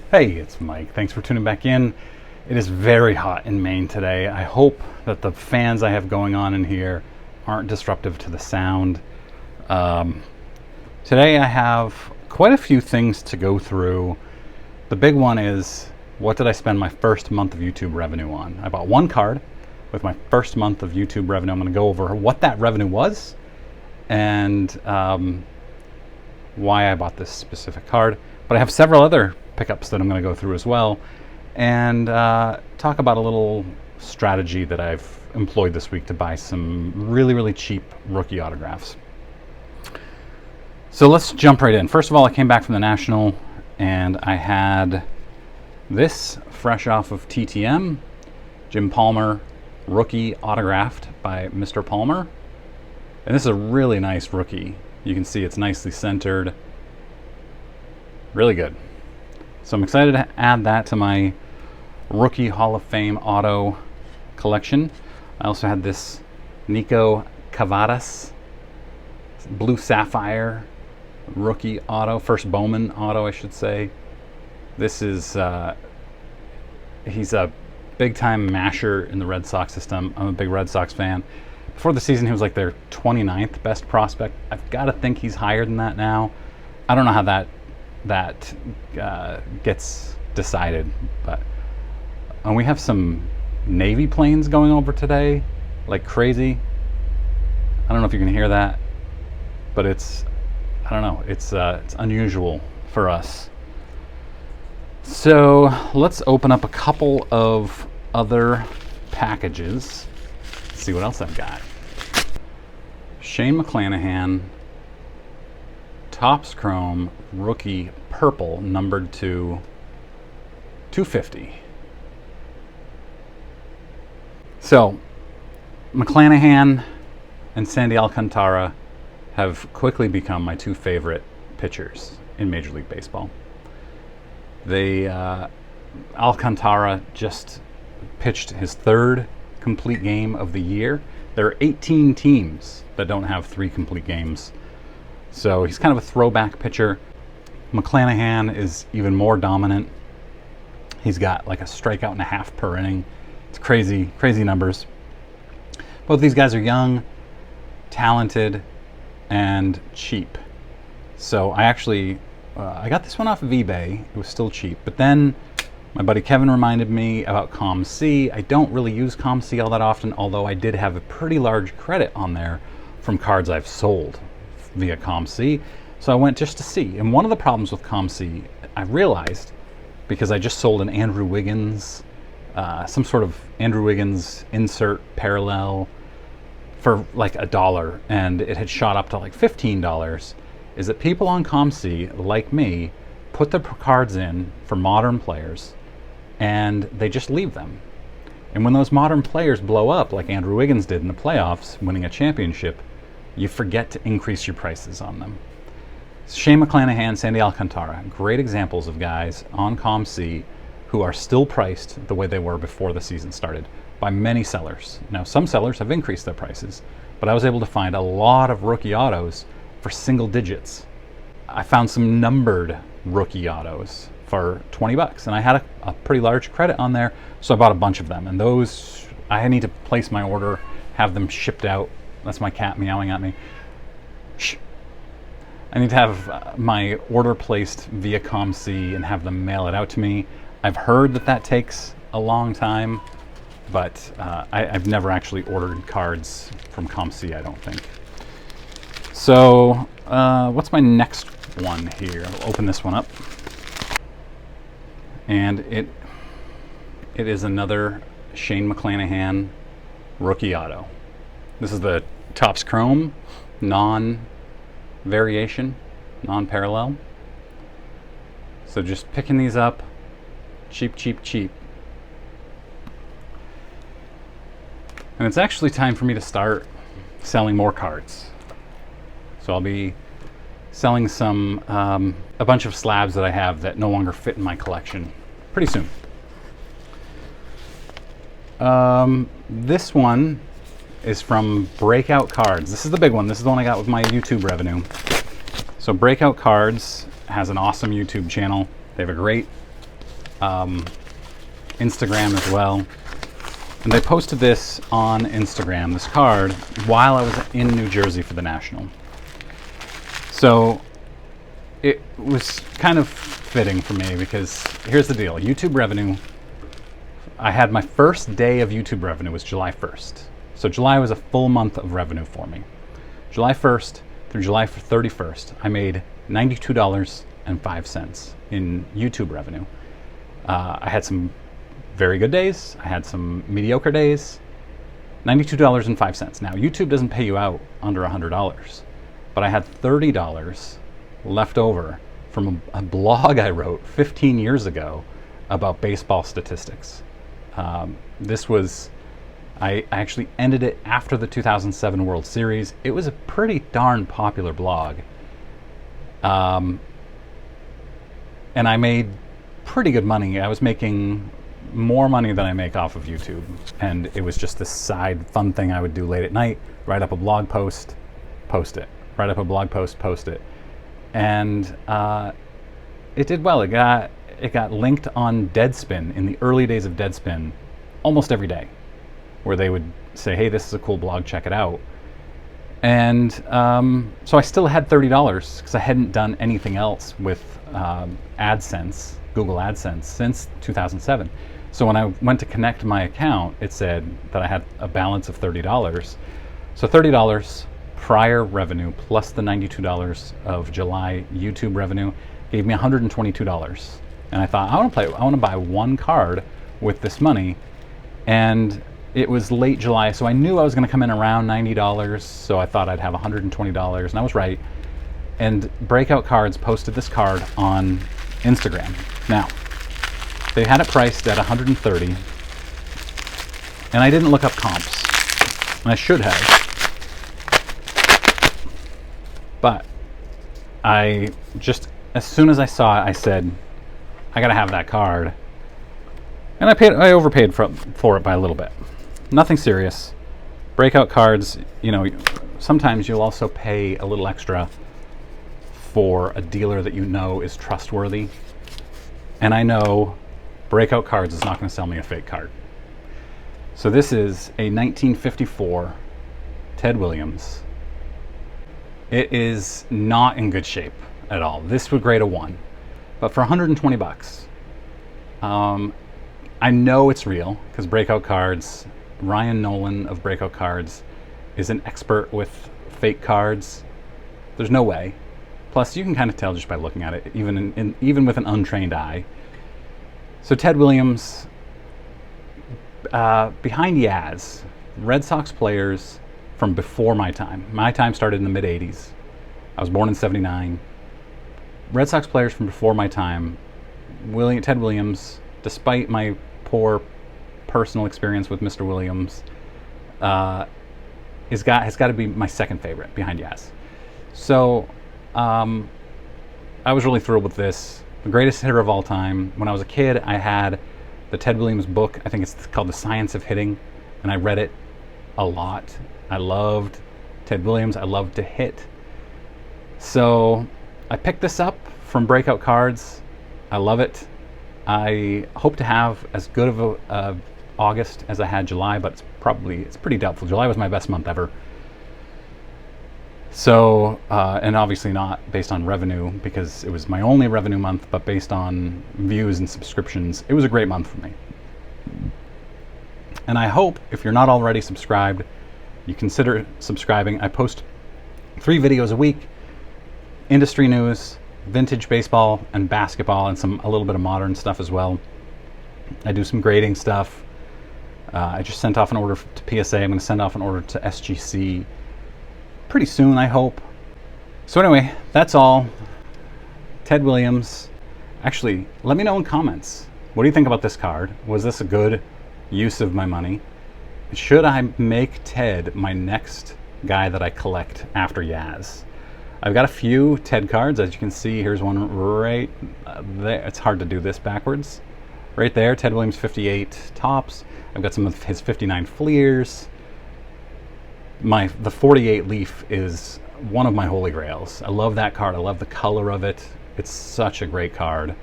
Hey, it's Mike. Thanks for tuning back in. It is very hot in Maine today. I hope that the fans I have going on in here aren't disruptive to the sound. Today I have quite a few things to go through. The big one is, what did I spend my first month of YouTube revenue on? I bought one card with my first month of YouTube revenue. I'm going to go over what that revenue was and why I bought this specific card. But I have several other pickups that I'm going to go through as well, and talk about a little strategy that I've employed this week to buy some really cheap rookie autographs. So let's jump right in. First of all, I came back from the National and I had this fresh off of TTM, Jim Palmer rookie autographed by Mr. Palmer. And this is a really nice rookie. You can see it's nicely centered. Really good. So I'm excited to add that to my Rookie Hall of Fame auto collection. I also had this Nico Cavadas Blue Sapphire rookie auto, first Bowman auto, I should say. This is, he's a big time masher in the Red Sox system. I'm a big Red Sox fan. Before the season, he was like their 29th best prospect. I've got to think he's higher than that now. I don't know how that gets decided, but we have some Navy planes going over today like crazy. I don't know if you can hear that, but it's unusual for us. So let's open up a couple of other packages. Let's see what else I've got. Shane McClanahan Topps Chrome rookie purple, numbered to 250. So McClanahan and Sandy Alcantara have quickly become my two favorite pitchers in Major League Baseball. Alcantara just pitched his third complete game of the year. There are 18 teams that don't have 3 complete games. So he's kind of a throwback pitcher. McClanahan is even more dominant. He's got like a strikeout and a half per inning. It's crazy numbers. Both these guys are young, talented, and cheap. So I actually, I got this one off of eBay. It was still cheap. But then my buddy Kevin reminded me about ComC. I don't really use ComC all that often, although I did have a pretty large credit on there from cards I've sold via ComC. So I went just to see. And one of the problems with ComC, I realized, because I just sold an Andrew Wiggins, some sort of Andrew Wiggins insert parallel for like $1, and it had shot up to like $15, is that people on ComC, like me, put the cards in for modern players and they just leave them. And when those modern players blow up, like Andrew Wiggins did in the playoffs, winning a championship, you forget to increase your prices on them. Shane McClanahan, Sandy Alcantara, great examples of guys on ComC who are still priced the way they were before the season started by many sellers. Now, some sellers have increased their prices, but I was able to find a lot of rookie autos for single digits. I found some numbered rookie autos for $20, and I had a pretty large credit on there, so I bought a bunch of them. And those, I need to place my order, have them shipped out. That's my cat meowing at me. Shh. I need to have my order placed via ComC and have them mail it out to me. I've heard that takes a long time, but I've never actually ordered cards from ComC, I don't think. So what's my next one here? I'll open this one up. And it is another Shane McClanahan rookie auto. This is the Topps Chrome non-variation, non-parallel. So just picking these up, cheap. And it's actually time for me to start selling more cards. So I'll be selling some, a bunch of slabs that I have that no longer fit in my collection pretty soon. This one is from Breakout Cards. This is the big one. This is the one I got with my YouTube revenue. So Breakout Cards has an awesome YouTube channel. They have a great Instagram as well. And they posted this on Instagram, this card, while I was in New Jersey for the National. So it was kind of fitting for me because here's the deal. YouTube revenue, I had my first day of YouTube revenue was July 1st. So July was a full month of revenue for me. July 1st through July 31st, I made $92.05 in YouTube revenue. I had some very good days. I had some mediocre days. $92.05. Now, YouTube doesn't pay you out under $100, but I had $30 left over from a blog I wrote 15 years ago about baseball statistics. This was, I actually ended it after the 2007 World Series. It was a pretty darn popular blog. And I made pretty good money. I was making more money than I make off of YouTube. And it was just this side fun thing I would do late at night, write up a blog post, post it. Write up a blog post, post it. And it did well. It got linked on Deadspin in the early days of Deadspin almost every day, where they would say, hey, this is a cool blog, check it out. And so I still had $30 because I hadn't done anything else with AdSense, Google AdSense, since 2007. So when I went to connect my account, it said that I had a balance of $30. So $30 prior revenue plus the $92 of July YouTube revenue gave me $122. And I thought, I want to buy one card with this money. And it was late July, so I knew I was going to come in around $90, so I thought I'd have $120, and I was right. And Breakout Cards posted this card on Instagram. Now, they had it priced at $130, and I didn't look up comps, and I should have. But I just, as soon as I saw it, I said, I gotta have that card. And I overpaid for it by a little bit. Nothing serious. Breakout Cards, you know, sometimes you'll also pay a little extra for a dealer that you know is trustworthy. And I know Breakout Cards is not going to sell me a fake card. So this is a 1954 Ted Williams. It is not in good shape at all. This would grade a 1. But for 120 bucks, I know it's real because Breakout Cards, Ryan Nolan of Breakout Cards, is an expert with fake cards. There's no way. Plus, you can kind of tell just by looking at it, even with an untrained eye. So Ted Williams, behind Yaz, Red Sox players from before my time. My time started in the mid-'80s. I was born in '79. Red Sox players from before my time. Ted Williams, despite my poor personal experience with Mr. Williams, has got to be my second favorite behind Yaz. So I was really thrilled with this. The greatest hitter of all time. When I was a kid, I had the Ted Williams book. I think it's called The Science of Hitting, and I read it a lot. I loved Ted Williams. I loved to hit. So I picked this up from Breakout Cards. I love it. I hope to have as good of a August as I had July, but it's pretty doubtful. July was my best month ever. So, and obviously not based on revenue because it was my only revenue month, but based on views and subscriptions, it was a great month for me. And I hope if you're not already subscribed, you consider subscribing. I post 3 videos a week, industry news, vintage baseball and basketball, and a little bit of modern stuff as well. I do some grading stuff. I just sent off an order to PSA. I'm going to send off an order to SGC pretty soon, I hope. So anyway, that's all. Ted Williams. Actually, let me know in comments. What do you think about this card? Was this a good use of my money? Should I make Ted my next guy that I collect after Yaz? I've got a few Ted cards. As you can see, here's one right there. It's hard to do this backwards. Right there, Ted Williams 58 tops. I've got some of his 59 Fleers. The 48 Leaf is one of my holy grails. I love that card. I love the color of it. It's such a great card.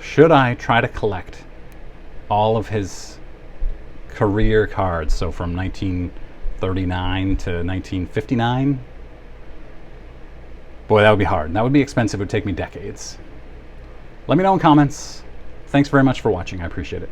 Should I try to collect all of his career cards, so from 1939 to 1959? Boy, that would be hard. That would be expensive. It would take me decades. Let me know in comments. Thanks very much for watching. I appreciate it.